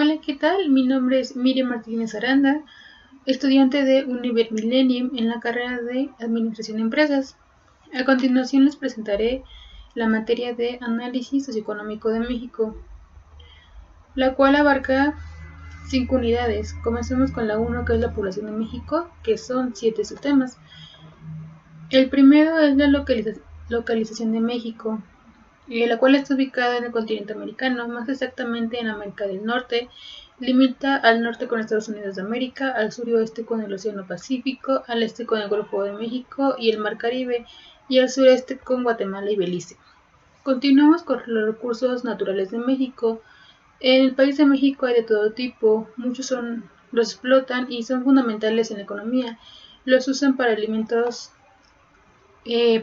Hola, ¿qué tal? Mi nombre es Miriam Martínez Aranda, estudiante de Univer Millennium en la carrera de Administración de Empresas. A continuación les presentaré la materia de Análisis Socioeconómico de México, la cual abarca 5 unidades. Comencemos con la 1, que es la población de México, que son 7 subtemas. El primero es la localización de México, la cual está ubicada en el continente americano, más exactamente en América del Norte. Limita al norte con Estados Unidos de América, al sur y oeste con el Océano Pacífico, al este con el Golfo de México y el Mar Caribe, y al sureste con Guatemala y Belice. Continuamos con los recursos naturales de México. En el país de México hay de todo tipo, muchos los explotan y son fundamentales en la economía. Los usan para alimentos,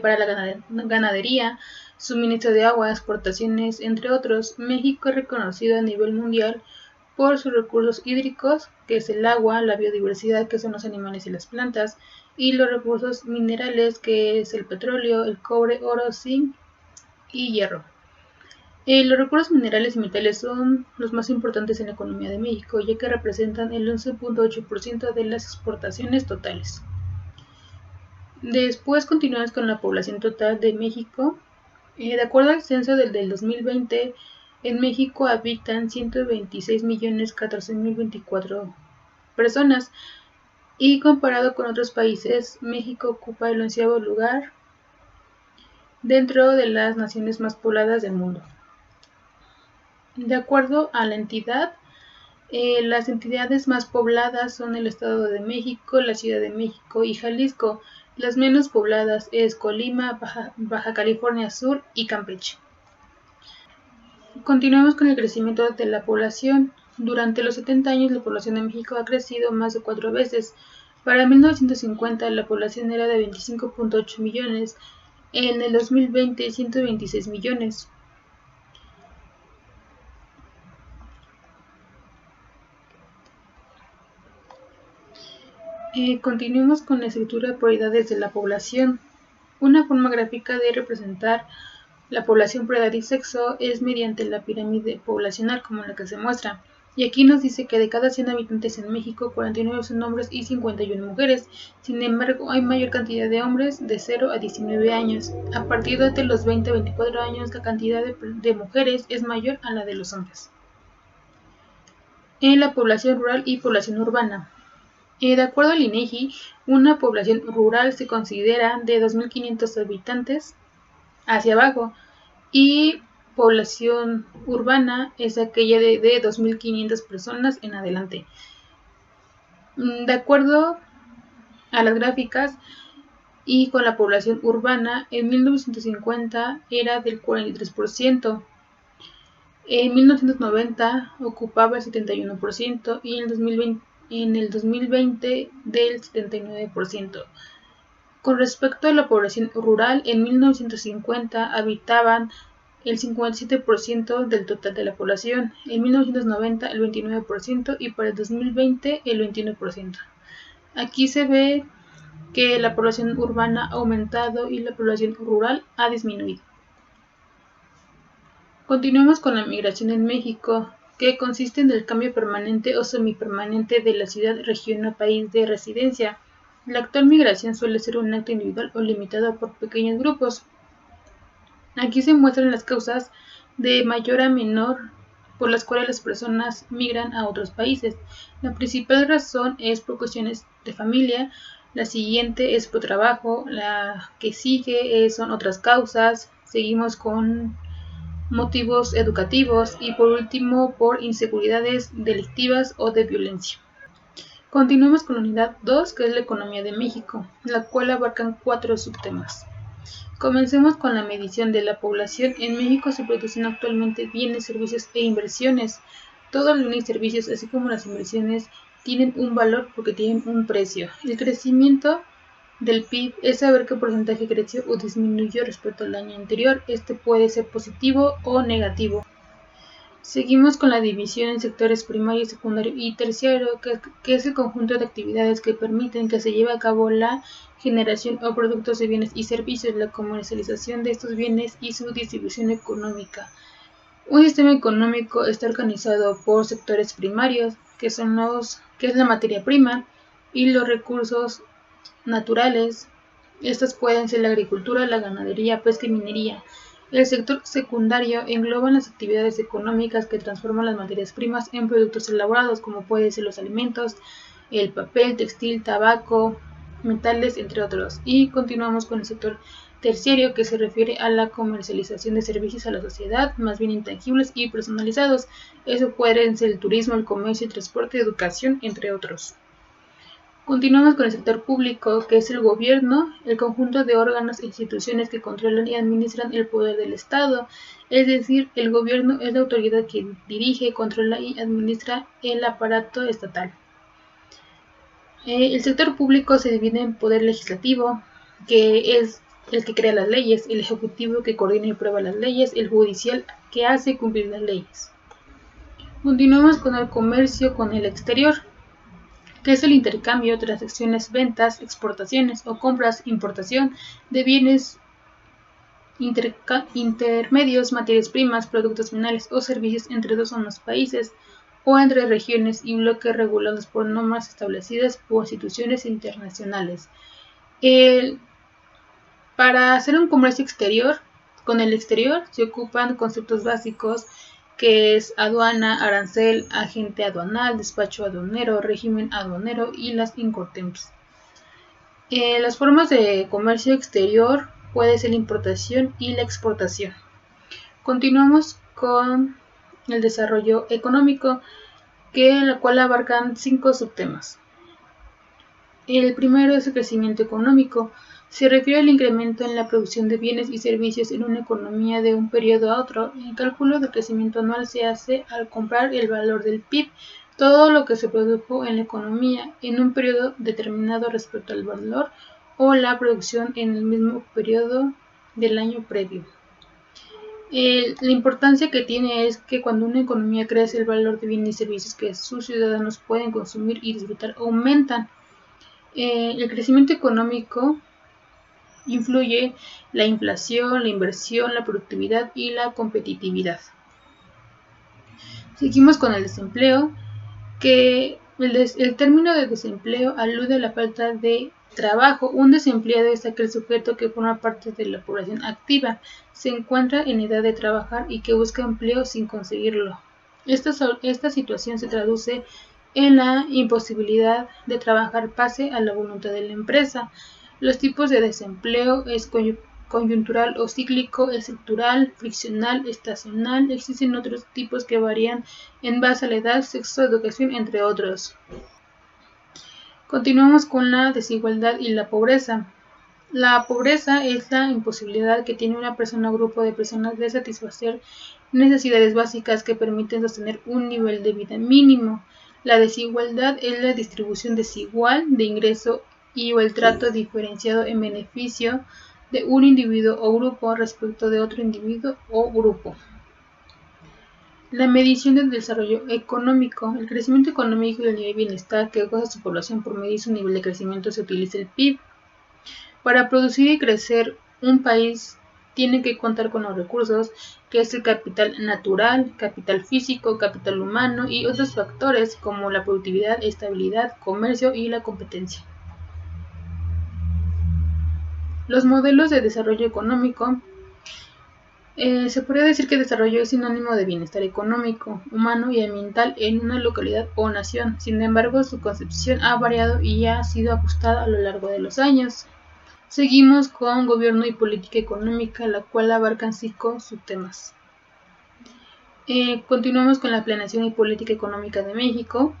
para la ganadería, suministro de agua, exportaciones, entre otros. México es reconocido a nivel mundial por sus recursos hídricos, que es el agua, la biodiversidad, que son los animales y las plantas, y los recursos minerales, que es el petróleo, el cobre, oro, zinc y hierro. Los recursos minerales y metales son los más importantes en la economía de México, ya que representan el 11.8% de las exportaciones totales. Después continuamos con la población total de México. De acuerdo al censo del 2020, en México habitan 126.014.024 personas, y comparado con otros países, México ocupa el 11º lugar dentro de las naciones más pobladas del mundo. De acuerdo a la entidad, las entidades más pobladas son el Estado de México, la Ciudad de México y Jalisco. Las menos pobladas es Colima, Baja California Sur y Campeche. Continuamos con el crecimiento de la población. Durante los 70 años la población de México ha crecido más de 4 veces. Para 1950 la población era de 25.8 millones, en el 2020 126 millones. Continuemos con la estructura de prioridades de la población. Una forma gráfica de representar la población por edad y sexo es mediante la pirámide poblacional, como la que se muestra. Y aquí nos dice que de cada 100 habitantes en México, 49 son hombres y 51 mujeres. Sin embargo, hay mayor cantidad de hombres de 0 a 19 años. A partir de los 20 a 24 años, la cantidad de mujeres es mayor a la de los hombres. En la población rural y población urbana. De acuerdo al INEGI, una población rural se considera de 2.500 habitantes hacia abajo, y población urbana es aquella de 2.500 personas en adelante. De acuerdo a las gráficas y con la población urbana, en 1950 era del 43%, en 1990 ocupaba el 71% y en el 2020 del 79%. Con respecto a la población rural, en 1950 habitaban el 57% del total de la población, en 1990 el 29% y para el 2020 el 21%. Aquí se ve que la población urbana ha aumentado y la población rural ha disminuido. Continuemos con la migración en México, que consiste en el cambio permanente o semipermanente de la ciudad, región o país de residencia. La actual migración suele ser un acto individual o limitado por pequeños grupos. Aquí se muestran las causas de mayor a menor por las cuales las personas migran a otros países. La principal razón es por cuestiones de familia, la siguiente es por trabajo, la que sigue son otras causas, seguimos con motivos educativos y por último por inseguridades delictivas o de violencia. Continuemos con la unidad 2, que es la economía de México, la cual abarcan 4 subtemas. Comencemos con la medición de la población. En México se producen actualmente bienes, servicios e inversiones. Todos los bienes y servicios, así como las inversiones, tienen un valor porque tienen un precio. El crecimiento del PIB es saber qué porcentaje creció o disminuyó respecto al año anterior. Este puede ser positivo o negativo. Seguimos con la división en sectores primario, secundario y terciario, que es el conjunto de actividades que permiten que se lleve a cabo la generación o productos de bienes y servicios, la comercialización de estos bienes y su distribución económica. Un sistema económico está organizado por sectores primarios, que es la materia prima y los recursos naturales. Estas pueden ser la agricultura, la ganadería, pesca y minería. El sector secundario engloba las actividades económicas que transforman las materias primas en productos elaborados, como pueden ser los alimentos, el papel, textil, tabaco, metales, entre otros. Y continuamos con el sector terciario, que se refiere a la comercialización de servicios a la sociedad, más bien intangibles y personalizados. Eso pueden ser el turismo, el comercio, el transporte, educación, entre otros. Continuamos con el sector público, que es el gobierno, el conjunto de órganos e instituciones que controlan y administran el poder del Estado. Es decir, el gobierno es la autoridad que dirige, controla y administra el aparato estatal. El sector público se divide en poder legislativo, que es el que crea las leyes, el ejecutivo que coordina y prueba las leyes, el judicial que hace cumplir las leyes. Continuamos con el comercio con el exterior, que es el intercambio, transacciones, ventas, exportaciones o compras, importación de bienes intermedios, materias primas, productos finales o servicios entre dos o más países o entre regiones y bloques regulados por normas establecidas por instituciones internacionales. Para hacer un comercio exterior, con el exterior se ocupan conceptos básicos que es aduana, arancel, agente aduanal, despacho aduanero, régimen aduanero y las incoterms. Las formas de comercio exterior puede ser la importación y la exportación. Continuamos con el desarrollo económico, la cual abarcan 5 subtemas. El primero es el crecimiento económico. Se refiere al incremento en la producción de bienes y servicios en una economía de un periodo a otro. El cálculo del crecimiento anual se hace al comparar el valor del PIB, todo lo que se produjo en la economía en un periodo determinado respecto al valor o la producción en el mismo periodo del año previo. La importancia que tiene es que cuando una economía crece, el valor de bienes y servicios que sus ciudadanos pueden consumir y disfrutar aumentan. El crecimiento económico influye la inflación, la inversión, la productividad y la competitividad. Seguimos con el desempleo, que el término de desempleo alude a la falta de trabajo. Un desempleado es aquel sujeto que forma parte de la población activa, se encuentra en edad de trabajar y que busca empleo sin conseguirlo. Esta situación se traduce en la imposibilidad de trabajar pese a la voluntad de la empresa. Los tipos de desempleo es coyuntural o cíclico, estructural, friccional, estacional. Existen otros tipos que varían en base a la edad, sexo, educación, entre otros. Continuamos con la desigualdad y la pobreza. La pobreza es la imposibilidad que tiene una persona o grupo de personas de satisfacer necesidades básicas que permiten sostener un nivel de vida mínimo. La desigualdad es la distribución desigual de ingreso y o el trato diferenciado en beneficio de un individuo o grupo respecto de otro individuo o grupo. La medición del desarrollo económico. El crecimiento económico y el nivel de bienestar que goza su población por medir su nivel de crecimiento se utiliza el PIB. Para producir y crecer, un país tiene que contar con los recursos, que es el capital natural, capital físico, capital humano y otros factores como la productividad, estabilidad, comercio y la competencia. Los modelos de desarrollo económico. Se podría decir que desarrollo es sinónimo de bienestar económico, humano y ambiental en una localidad o nación. Sin embargo, su concepción ha variado y ha sido ajustada a lo largo de los años. Seguimos con gobierno y política económica, la cual abarcan 5 subtemas. Continuamos con la planeación y política económica de México,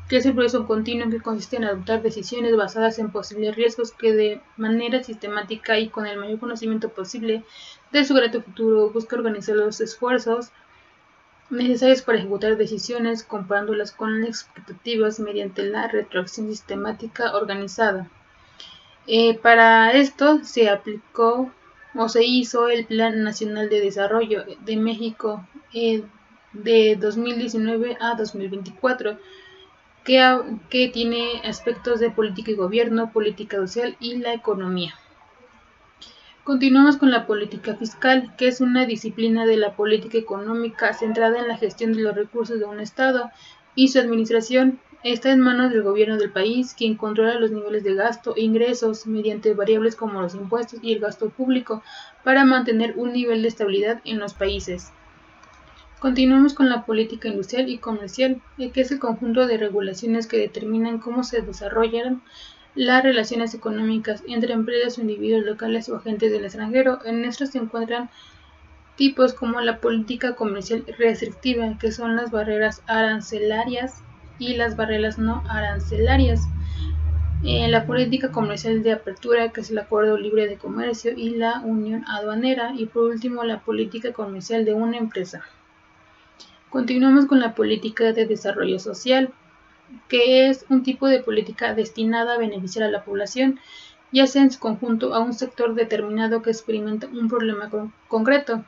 que es el proceso continuo que consiste en adoptar decisiones basadas en posibles riesgos que de manera sistemática y con el mayor conocimiento posible de su grato futuro busca organizar los esfuerzos necesarios para ejecutar decisiones comparándolas con las expectativas mediante la retroacción sistemática organizada. Para esto se aplicó o se hizo el Plan Nacional de Desarrollo de México de 2019 a 2024, que tiene aspectos de política y gobierno, política social y la economía. Continuamos con la política fiscal, que es una disciplina de la política económica centrada en la gestión de los recursos de un Estado y su administración. Está en manos del gobierno del país, quien controla los niveles de gasto e ingresos mediante variables como los impuestos y el gasto público para mantener un nivel de estabilidad en los países. Continuamos con la política industrial y comercial, que es el conjunto de regulaciones que determinan cómo se desarrollan las relaciones económicas entre empresas o individuos locales o agentes del extranjero. En esto se encuentran tipos como la política comercial restrictiva, que son las barreras arancelarias, y las barreras no arancelarias. La política comercial de apertura, que es el acuerdo libre de comercio y la unión aduanera. Y por último, la política comercial de una empresa. Continuamos con la política de desarrollo social, que es un tipo de política destinada a beneficiar a la población, ya sea en su conjunto a un sector determinado que experimenta un problema concreto.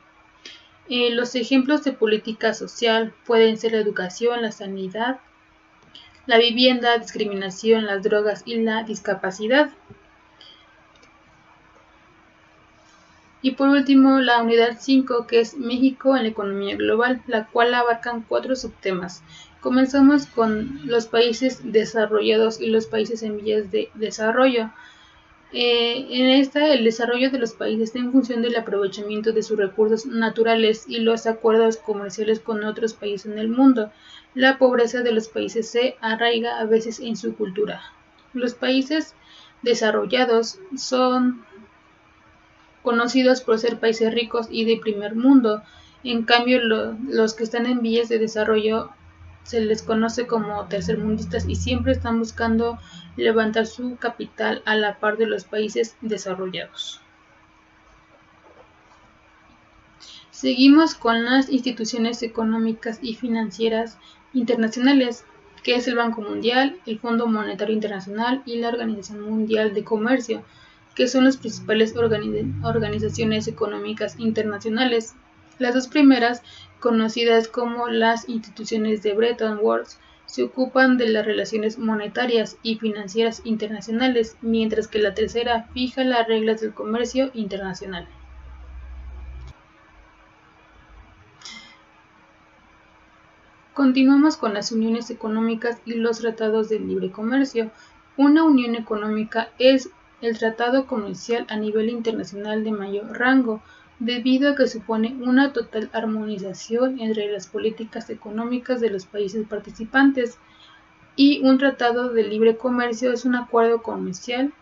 Los ejemplos de política social pueden ser la educación, la sanidad, la vivienda, discriminación, las drogas y la discapacidad. Y por último, la unidad 5, que es México en la economía global, la cual abarcan 4 subtemas. Comenzamos con los países desarrollados y los países en vías de desarrollo. En esta, el desarrollo de los países está en función del aprovechamiento de sus recursos naturales y los acuerdos comerciales con otros países en el mundo. La pobreza de los países se arraiga a veces en su cultura. Los países desarrollados son conocidos por ser países ricos y de primer mundo. En cambio, los que están en vías de desarrollo se les conoce como tercermundistas y siempre están buscando levantar su capital a la par de los países desarrollados. Seguimos con las instituciones económicas y financieras internacionales, que es el Banco Mundial, el Fondo Monetario Internacional y la Organización Mundial de Comercio, que son las principales organizaciones económicas internacionales. Las dos primeras, conocidas como las instituciones de Bretton Woods, se ocupan de las relaciones monetarias y financieras internacionales, mientras que la tercera fija las reglas del comercio internacional. Continuamos con las uniones económicas y los tratados de libre comercio. Una unión económica es el tratado comercial a nivel internacional de mayor rango, debido a que supone una total armonización entre las políticas económicas de los países participantes. Y un tratado de libre comercio es un acuerdo comercial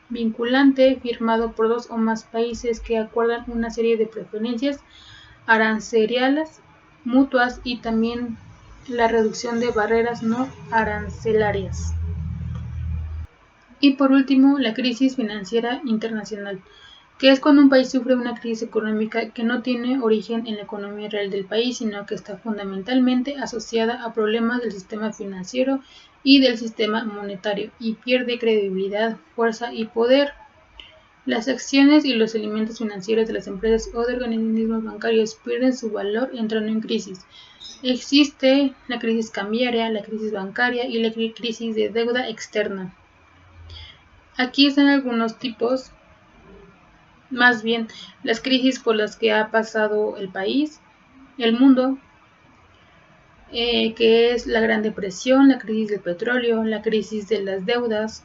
vinculante firmado por dos o más países que acuerdan una serie de preferencias arancelarias mutuas y también la reducción de barreras no arancelarias. Y por último, la crisis financiera internacional, que es cuando un país sufre una crisis económica que no tiene origen en la economía real del país, sino que está fundamentalmente asociada a problemas del sistema financiero y del sistema monetario, y pierde credibilidad, fuerza y poder. Las acciones y los elementos financieros de las empresas o de organismos bancarios pierden su valor entrando en crisis. Existe la crisis cambiaria, la crisis bancaria y la crisis de deuda externa. Aquí están algunos tipos, más bien las crisis por las que ha pasado el país, el mundo, que es la Gran Depresión, la crisis del petróleo, la crisis de las deudas,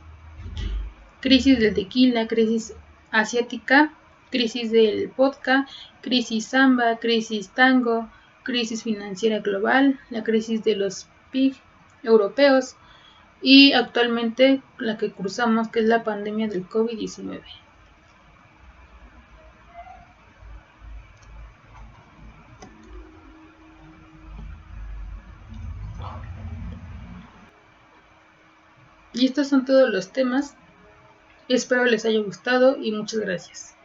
crisis del tequila, crisis asiática, crisis del vodka, crisis samba, crisis tango, crisis financiera global, la crisis de los PIG europeos y actualmente la que cruzamos, que es la pandemia del COVID-19. Y estos son todos los temas. Espero les haya gustado y muchas gracias.